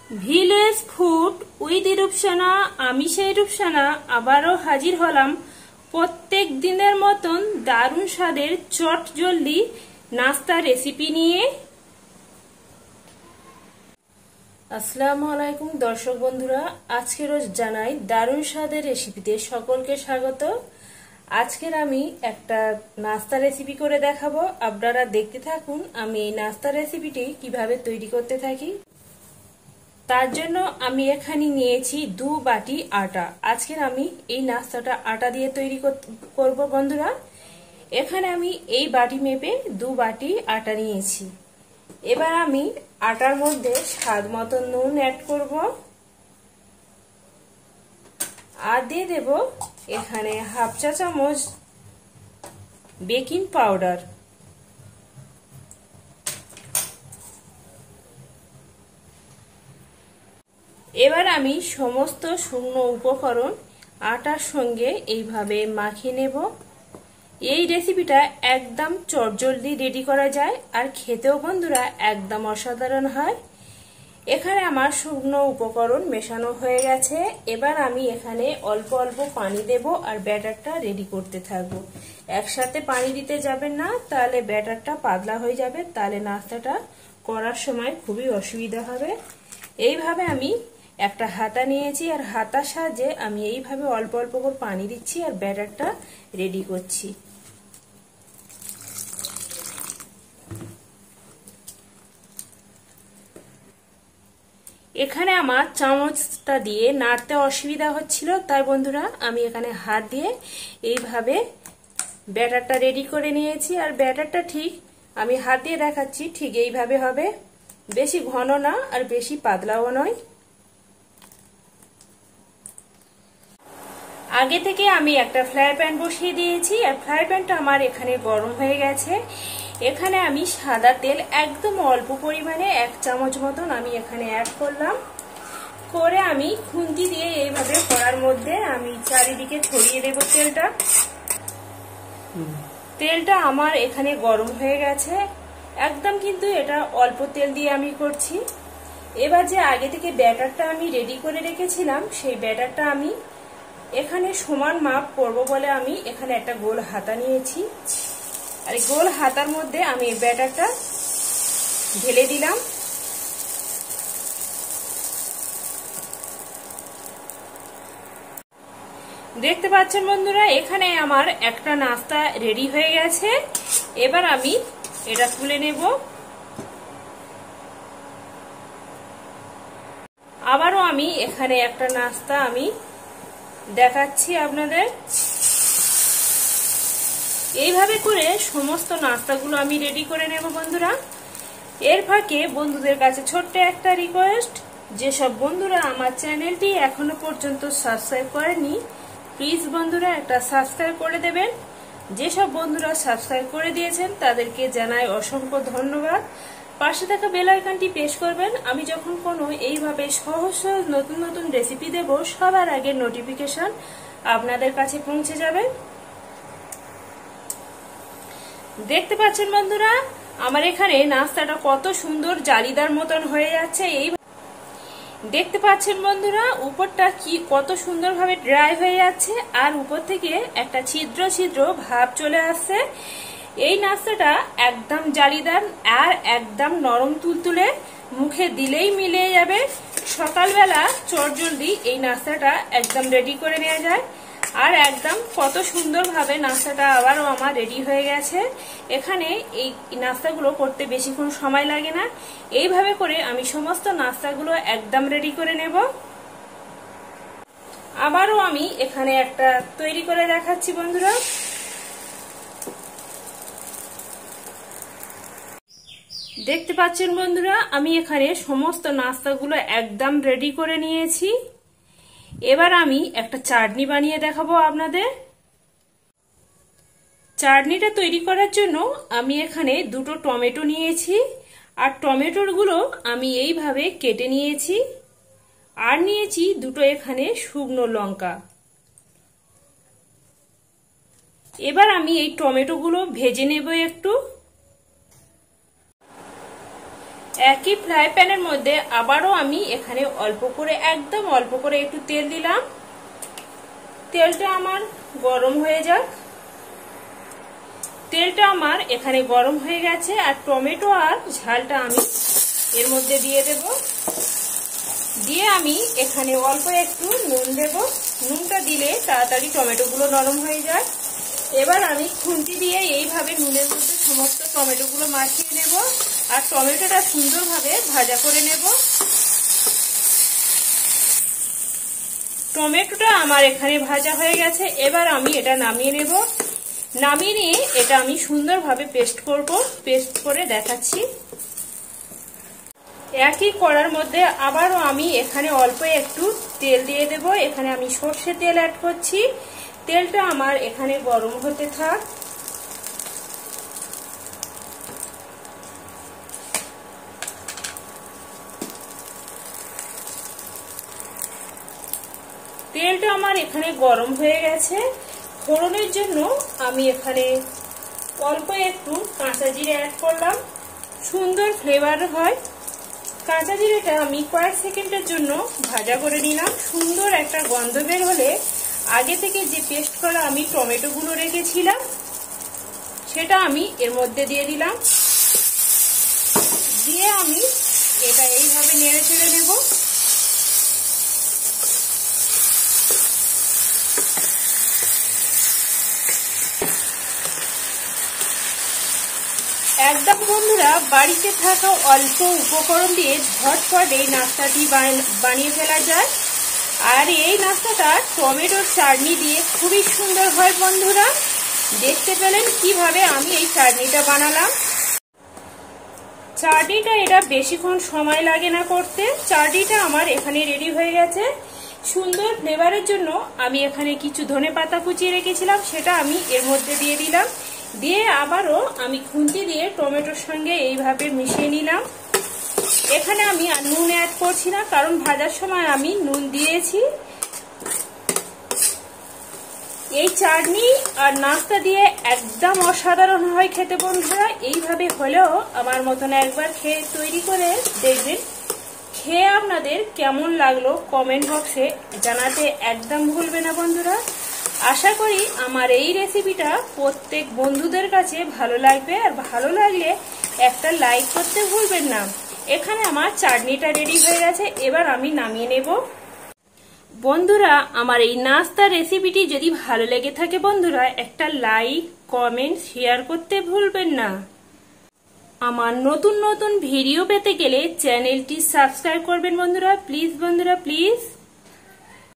Village food with Rupsana. আমি সেই রূপসানা আবারও হাজির হলাম প্রত্যেক দিনের মতন দারুণ স্বাদের চট জলদি নাস্তা রেসিপি নিয়ে। আসসালামু আলাইকুম দর্শক বন্ধুরা, আজকে রোজ জানাই দারুণ স্বাদের রেসিপিতে সকলকে স্বাগত। আজকের আমি একটা নাস্তা রেসিপি করে দেখাবো, আপনারা দেখতে থাকুন আমি এই নাস্তা রেসিপিটি কিভাবে তৈরি করতে থাকি। তার জন্য আমি এখানে নিয়েছি 2 বাটি আটা। আজকের আমি এই নাস্তাটা আটা দিয়ে তৈরি করব বন্ধুরা। এখানে আমি এই বাটি মেপে 2 বাটি আটা নিয়েছি। এবার আমি আটার মধ্যে স্বাদ মতো নুন অ্যাড করব আর দিয়ে দেব এখানে হাফ চা চামচ বেকিং পাউডার। এবার আমি সমস্ত শুকনো উপকরণ আটার সঙ্গে এইভাবে মাখিয়ে নেব। এই রেসিপিটা একদম চটজলদি রেডি করা যায় আর খেতেও বন্ধুরা একদম অসাধারণ হয়। এখানে আমার শুকনো উপকরণ মেশানো হয়ে গেছে। এবার আমি এখানে অল্প অল্প পানি দেব আর ব্যাটারটা রেডি করতে থাকবো। একসাথে পানি দিতে যাবেন না, তাহলে ব্যাটারটা পাতলা হয়ে যাবে, তাহলে নাস্তাটা করার সময় খুবই অসুবিধা হবে। এইভাবে আমি একটা হাতা নিয়েছি আর হাতার সাহায্যে আমি এইভাবে অল্প অল্প করে পানি দিচ্ছি আর ব্যাটারটা রেডি করছি। এখানে আমার চামচটা দিয়ে নাড়তে অসুবিধা হচ্ছিল, তাই বন্ধুরা আমি এখানে হাত দিয়ে এইভাবে ব্যাটারটা রেডি করে নিয়েছি। আর ব্যাটারটা ঠিক আমি হাত দিয়ে দেখাচ্ছি, ঠিক এইভাবে হবে, বেশি ঘন না আর বেশি পাতলাও নয়। আগে থেকে আমি একটা ফ্রাই প্যান বসিয়ে দিয়েছি আর ফ্রাই প্যানটা আমার এখানে গরম হয়ে গেছে। এখানে আমি সাদা তেল একদম অল্প পরিমাণে 1 চামচ মতন আমি এখানে অ্যাড করলাম। করে আমি খুন্তি দিয়ে এইভাবে কড়ার মধ্যে আমি চারিদিকে ছড়িয়ে দেব তেলটা। তেলটা আমার এখানে গরম হয়ে গেছে, একদম কিন্তু এটা অল্প তেল দিয়ে আমি করছি। এবার যে আগে থেকে ব্যাটারটা আমি রেডি করে রেখেছিলাম, সেই ব্যাটারটা আমি এখানে সমান মাপ করব বলে আমি এখানে একটা গোল হাতা নিয়েছি। আর এই গোল হাতার মধ্যে আমি ব্যাটারটা ঢেলে দিলাম। দেখতে পাচ্ছেন বন্ধুরা, এখানে আমার একটা নাস্তা রেডি হয়ে গেছে। এবার আমি এটা তুলে নেব। আবারও আমি এখানে একটা নাস্তা আমি দেখাচ্ছি আপনাদের। এইভাবে করে সমস্ত নাস্তাগুলো আমি রেডি করে নেব বন্ধুরা। এর ফাঁকে বন্ধুদের কাছে ছোট্ট একটা রিকোয়েস্ট, যেসব বন্ধুরা আমার চ্যানেলটি এখনো পর্যন্ত সাবস্ক্রাইব করেনি, প্লিজ বন্ধুরা একটা সাবস্ক্রাইব করে দেবেন। যেসব বন্ধুরা সাবস্ক্রাইব করে দিয়েছেন তাদেরকে জানাই অসংখ্য ধন্যবাদ। পাশে থাকা বেল আইকনটি প্রেস করবেন। আমি যখন কোনো এইভাবে সহজ সহজ নতুন নতুন রেসিপি দেব, সবার আগে নোটিফিকেশন আপনাদের কাছে পৌঁছে যাবে। দেখতে পাচ্ছেন বন্ধুরা, আমার এখানে নাস্তাটা কত সুন্দর জালিদার মতন হয়ে যাচ্ছে। এই দেখতে পাচ্ছেন বন্ধুরা, উপরটা কি কত সুন্দরভাবে ড্রাই হয়ে যাচ্ছে আর উপর থেকে একটা ছিদ্র ছিদ্র ভাব চলে আসছে। এই নাস্তাটা একদম জালিদার আর একদম নরম তুলতুলে, মুখে দিলেই মিলিয়ে যাবে। সকালবেলা চটজলদি এই নাস্তাটা একদম রেডি করে নেওয়া যায়। আর একদম কত সুন্দরভাবে নাস্তাটা আবারও আমার রেডি হয়ে গেছে। এখানে এই নাস্তাগুলো করতে বেশিক্ষণ সময় লাগে না। এইভাবে করে আমি সমস্ত নাস্তাগুলো একদম রেডি করে নেব। আবারও আমি এখানে একটা তৈরি করে দেখাচ্ছি বন্ধুরা। দেখতে পাচ্ছেন বন্ধুরা, আমি এখানে সমস্ত নাস্তাগুলো একদম রেডি করে নিয়েছি। এবার আমি একটা চাটনি বানিয়ে দেখাবো আপনাদের। চাটনিটা তৈরি করার জন্য আমি এখানে 2টো টমেটো নিয়েছি আর টমেটোগুলো আমি এইভাবে কেটে নিয়েছি। আর নিয়েছি 2টো এখানে শুকনো লঙ্কা। এবার আমি এই টমেটোগুলো ভেজে নেব একটু। একই ফ্রাই প্যানের মধ্যে আবারও আমি এখানে অল্প করে, একদম অল্প করে একটু তেল দিলাম। তেলটা আমার গরম হয়ে যাক। তেলটা আমার এখানে গরম হয়ে গেছে, আর টমেটো আর ঝালটা আমি এর মধ্যে দিয়ে দেব। দিয়ে আমি এখানে অল্প একটু নুন দেব। নুনটা দিলে তাড়াতাড়ি টমেটোগুলো নরম হয়ে যায়। এবার আমি খুন্তি দিয়ে এইভাবে নুনের মধ্যে সমস্ত টমেটোগুলো মাখিয়ে নেব, আর টমেটোটা সুন্দরভাবে ভাজা করে নেব। টমেটোটা আমার এখানে ভাজা হয়ে গেছে। এবার আমি এটা নামিয়ে নেব। নামিয়ে নিয়ে এটা আমি সুন্দরভাবে পেস্ট করব। পেস্ট করে দেখাচ্ছি। একই কড়ার মধ্যে আবারও আমি এখানে অল্প একটু তেল দিয়ে দেব। এখানে আমি সর্ষের তেল অ্যাড করছি। তেলটা আমার এখানে গরম হতে থাক। তেলটা আমার এখানে গরম হয়ে গেছে। ফোড়নের জন্য আমি এখানে অল্প একটু কাঁচা জিরে অ্যাড করলাম, সুন্দর ফ্লেভার হয়। কাঁচা জিরেটা আমি কয়েক সেকেন্ডের জন্য ভাজা করে নিলাম। সুন্দর একটা গন্ধ বের হলে আগে থেকে যে পেস্ট করা আমি টমেটোগুলো রেখেছিলাম সেটা আমি এর মধ্যে দিয়ে দিলাম। দিয়ে আমি এটা এইভাবে নেড়ে চেড়ে নেব। একদম বন্ধুরা, বাড়িতে থাকা অল্প উপকরণ দিয়ে ঝটপট এই নাস্তাটি বানিয়ে ফেলা যায়। আর এই নাস্তাটা টমেটোর চাটনি দিয়ে খুবই সুন্দর হয় বন্ধুরা। দেখতে পেলেন কিভাবে আমি এই চাটনিটা বানালাম। চাটনিটা এটা বেশিক্ষণ সময় লাগে না করতে। চাটনিটা আমার এখানে রেডি হয়ে গেছে। সুন্দর ফ্লেভারের জন্য আমি এখানে কিছু ধনেপাতা কুচিয়ে রেখেছিলাম, সেটা আমি এর মধ্যে দিয়ে দিলাম। দিয়ে আবারও আমি খুন্তি দিয়ে টমেটোর সঙ্গে এইভাবে মিশিয়ে নিলাম। এখানে আমি আর নুন অ্যাড করছি না, কারণ ভাজার সময় আমি নুন দিয়েছি। এই চাটনি আর নাস্তা দিয়ে একদম অসাধারণ হয় খেতে বন্ধুরা। এইভাবে হলেও আমার মতন একবার খেয়ে তৈরি করে দেখবেন। খেয়ে আপনাদের কেমন লাগলো কমেন্ট বক্সে জানাতে একদম ভুলবে না বন্ধুরা। আশা করি আমার এই রেসিপিটা প্রত্যেক বন্ধুদের কাছে ভালো লাগবে, আর ভালো লাগলে একটা লাইক করতে ভুলবেন না। এখানে আমার চাটনিটা রেডি হয়ে গেছে। এবার আমি নামিয়ে নেব। বন্ধুরা, আমার এই নাস্তার রেসিপিটি যদি ভালো লেগে থাকে বন্ধুরা, একটা লাইক, কমেন্ট, শেয়ার করতে ভুলবেন না। আমার নতুন নতুন ভিডিও পেতে গেলে চ্যানেলটি সাবস্ক্রাইব করবেন বন্ধুরা, প্লিজ বন্ধুরা প্লিজ।